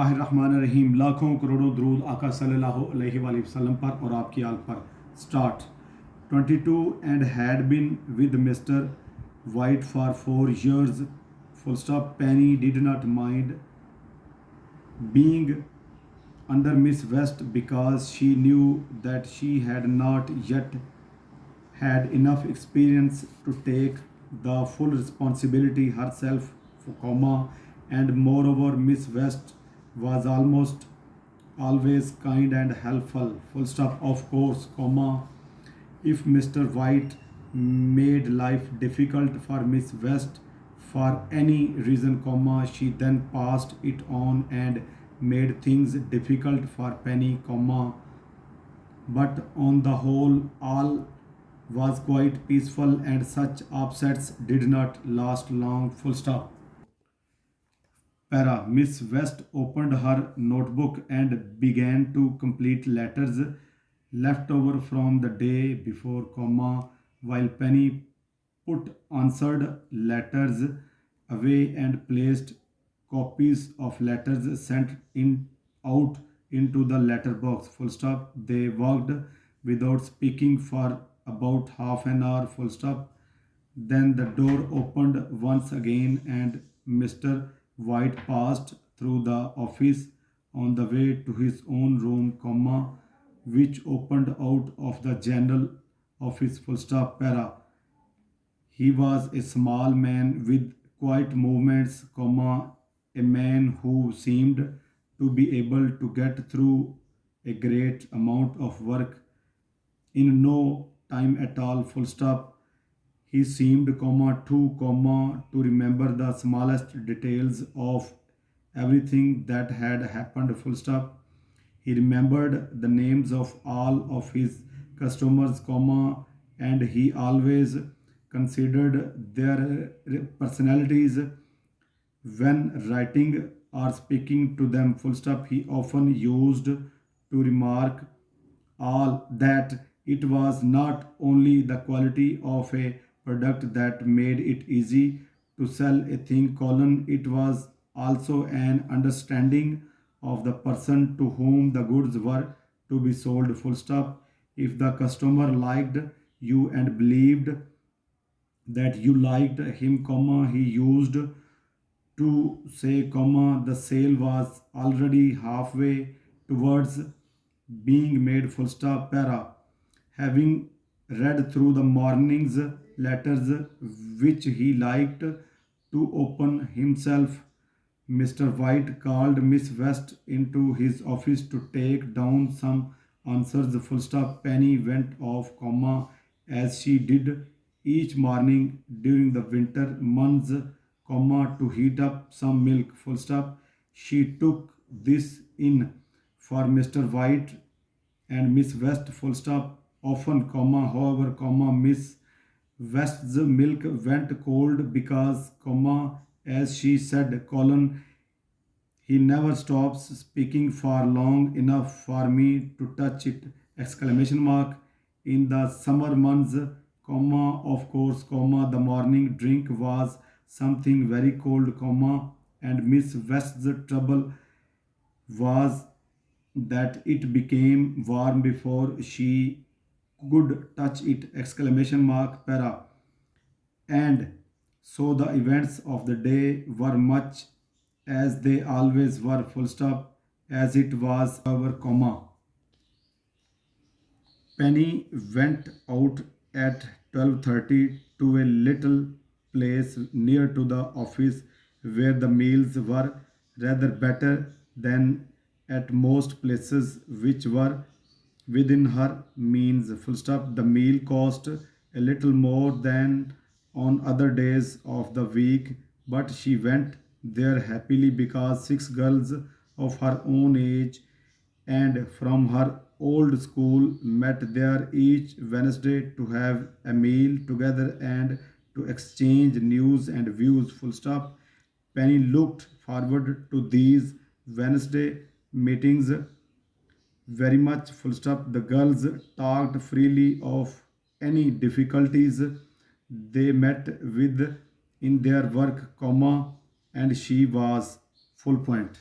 बिस्मिल्लाहिर्रहमानिर्रहीम। लाखों करोड़ों दरूद आका सल्लल्लाहु अलैहि वसल्लम पर और आपकी आल पर। Start 22 and had been with Mr. White for 4 years. Full stop. Penny did not mind being under Miss West because she knew that she had not yet had enough experience to take the full responsibility herself, and moreover, Miss West was almost always kind and helpful, full stop. Of course, if Mr. White made life difficult for Miss West for any reason, she then passed it on and made things difficult for Penny, but on the whole, all was quite peaceful and such upsets did not last long, full stop. Para. Miss West opened her notebook and began to complete letters left over from the day before, while Penny put answered letters away and placed copies of letters sent in out into the letterbox, full stop. They walked without speaking for about half an hour, full stop. Then the door opened once again and Mr. White passed through the office on the way to his own room, which opened out of the general office, full stop. Para. He was a small man with quiet movements, a man who seemed to be able to get through a great amount of work in no time at all, full stop. He seemed, to remember the smallest details of everything that had happened, full stop. He remembered the names of all of his customers, and he always considered their personalities when writing or speaking to them, full stop. He often used to remark all that it was not only the quality of a product that made it easy to sell a thing, it was also an understanding of the person to whom the goods were to be sold, full stop. If the customer liked you and believed that you liked him, he used to say, the sale was already halfway towards being made, full stop. Para. Having read through the morning's letters which he liked to open himself, Mr. White called Miss West into his office to take down some answers, full stop. Penny went off, as she did each morning during the winter months, to heat up some milk, full stop. She took this in for Mr. White and Miss West, full stop. Often, however, Miss West's milk went cold because, as she said, he never stops speaking for long enough for me to touch it! Exclamation mark. In the summer months, of course, the morning drink was something very cold, and Miss West's trouble was that it became warm before she could touch it! Exclamation mark. Para. And so the events of the day were much as they always were, full stop. As it was, however, Penny went out at 12:30 to a little place near to the office where the meals were rather better than at most places which were within her means, full stop. The meal cost a little more than on other days of the week, but she went there happily because 6 girls of her own age and from her old school met there each Wednesday to have a meal together and to exchange news and views, full stop. Penny looked forward to these Wednesday meetings very much, full stop. The girls talked freely of any difficulties they met with in their work, and she was full point.